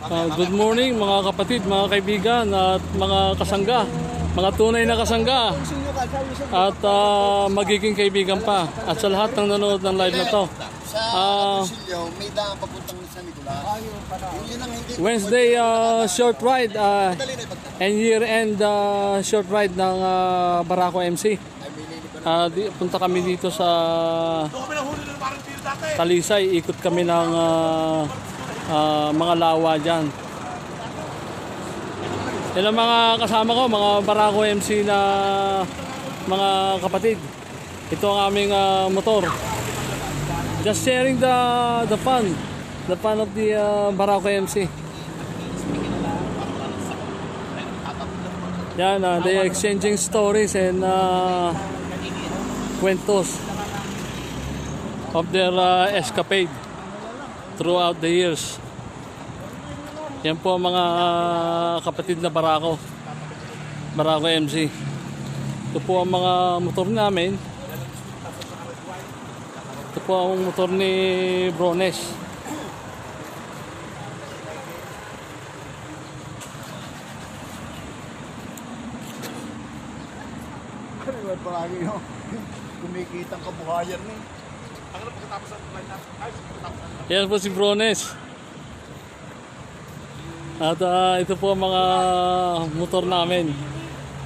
Good morning mga kapatid, mga kaibigan at mga kasangga, mga tunay na kasangga at magiging kaibigan pa at sa lahat ng nanonood ng live na to. May daan papuntang San Nicolas. Wednesday short ride and year-end short ride ng Barako MC. Punta kami dito sa Talisay, ikot kami ng mga lawa dyan. Yan ang mga kasama ko, mga Barako MC na mga kapatid. Ito ang aming motor. Just sharing the fun of the Barako MC. Yan, they exchanging stories and kwentos of their escapade throughout the years. Yan po ang mga kapatid na Barako MC. Ito po ang mga motor namin. Ito po ang motor ni Brones. Palagi no, kumikitang kabuhayan ni. Yan po si Brones. At ito po ang mga motor namin.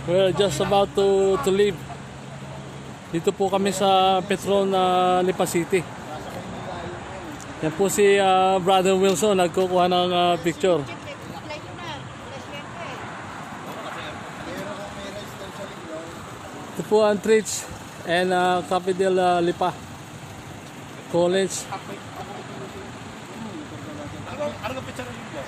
We're just about to leave. Dito po kami sa Petron, Lipa City. Yan po si Brother Wilson, nagkukuha ng picture. Ito po ang Trich and Capital Lipa College. Ano ka picture nito?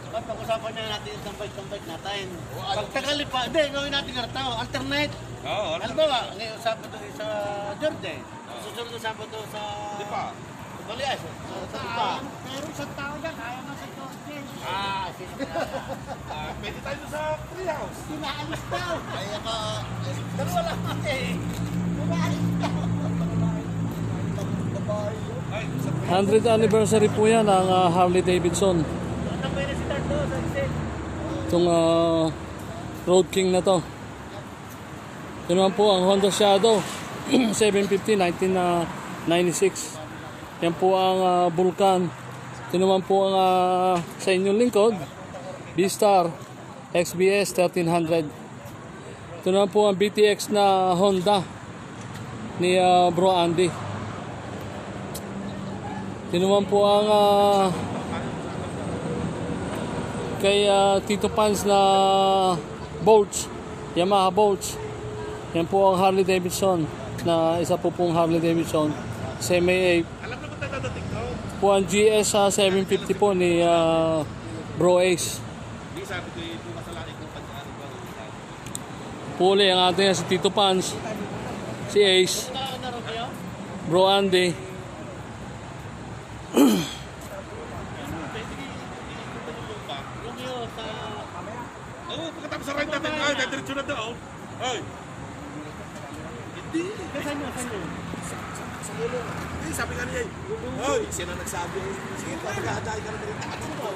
Pag-usapan na natin yung tambay-tambay natin. Pag tagalipa, hindi, gawin natin ganito. Alternate. Oo, Halimbawa, ngayon Sabado sa Jorde. Susunod na Sabado sa Lipa. Balias. Sa Lipa. Meron sa tao dyan, ayaw na sa Jorde. Sino Pwede tayo sa treehouse. Pinaalis daw. Kaya ka, Dalawa lang eh. Pinaalis daw. 100th anniversary po yan ng Harley Davidson. Ano ba yung start doon sa exit? Itong Road King na to. Ito naman po ang Honda Shadow 750 1996. Yan po ang Vulcan. Ito naman po ang sa inyong lingkod B-Star XBS 1300. Ito naman po ang BTX na Honda ni Bro Andy. Ito naman po ang kay Tito Pans na Bolts, Yamaha Bolts. Yan po ang Harley Davidson na isa po pong Harley Davidson Semi-8. Alam na ba tayo dadating ko? Po ang GS 750 po ni Bro Ace. Hindi, sabi ko yung masalain ko pag-ano ba? Puli ang ating si Tito Pans, si Ace, Bro Andy. Oo, pagkatapos sa ride natin, ay, diretso na daw. Ay. Hindi. Sa ulo. Hindi, sabi nga niya. Ay, siya na nagsabi. Sige, pagkakadaan ka na rin. Ano ba?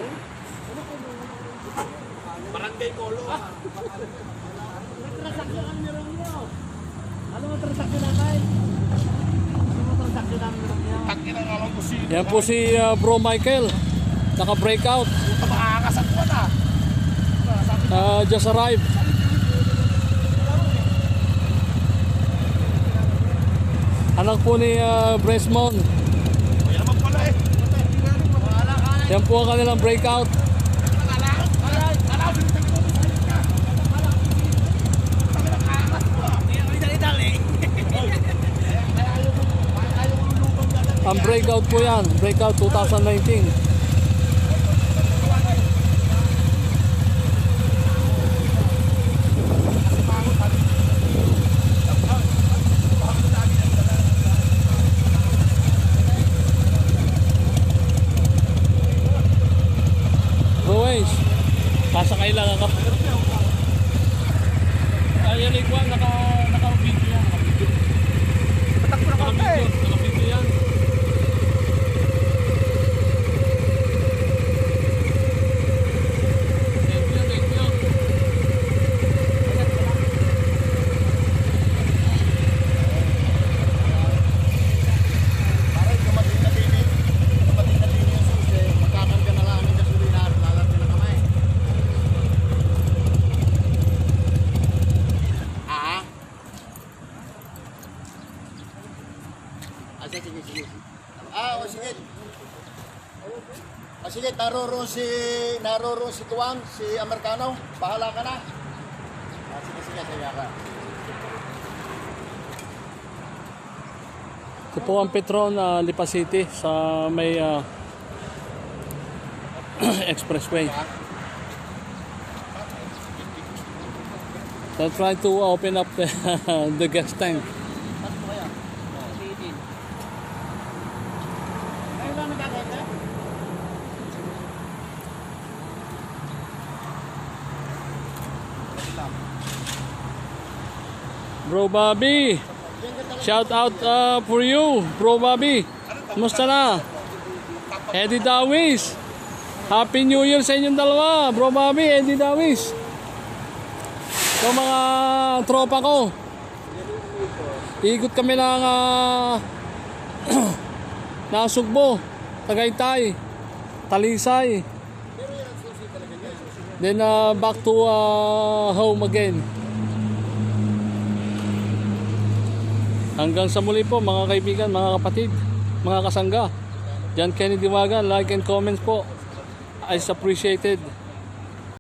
Barangay Kolo. Transaksyon ang meron nyo. Ano ang transaksyon natin? Ano ang transaksyon ang meron nyo? Takin ang alam ko si... Yan po si Bro Michael, naka-breakout. Makakasat ko na. Just arrived. Anak po ni Bresmon. Kaya naman pala eh. Yan po ang kanilang breakout. Ang breakout po yan, breakout 2019. Kasakay lang ako. Ayan, iguan, naka sige. O sige. Sige, naroroon si Tuan, si Amerikano. Bahala ka na. Sige, saya ka. Ito po ang Petron, Lipa City sa may expressway. So try to open up the gas tank. Bro Bobby, shout out for you, Bro Bobby. Kumusta na? Eddie Dawis. Happy New Year sa inyong dalawa, Bro Bobby, Eddie Dawis. So mga tropa ko, ikot kami ng Nasugbo, Tagaytay, Talisay. Then back to home again. Hanggang sa muli po mga kaibigan, mga kapatid, mga kasangga. John Kenny Diwagan, like and comments po. Is appreciated.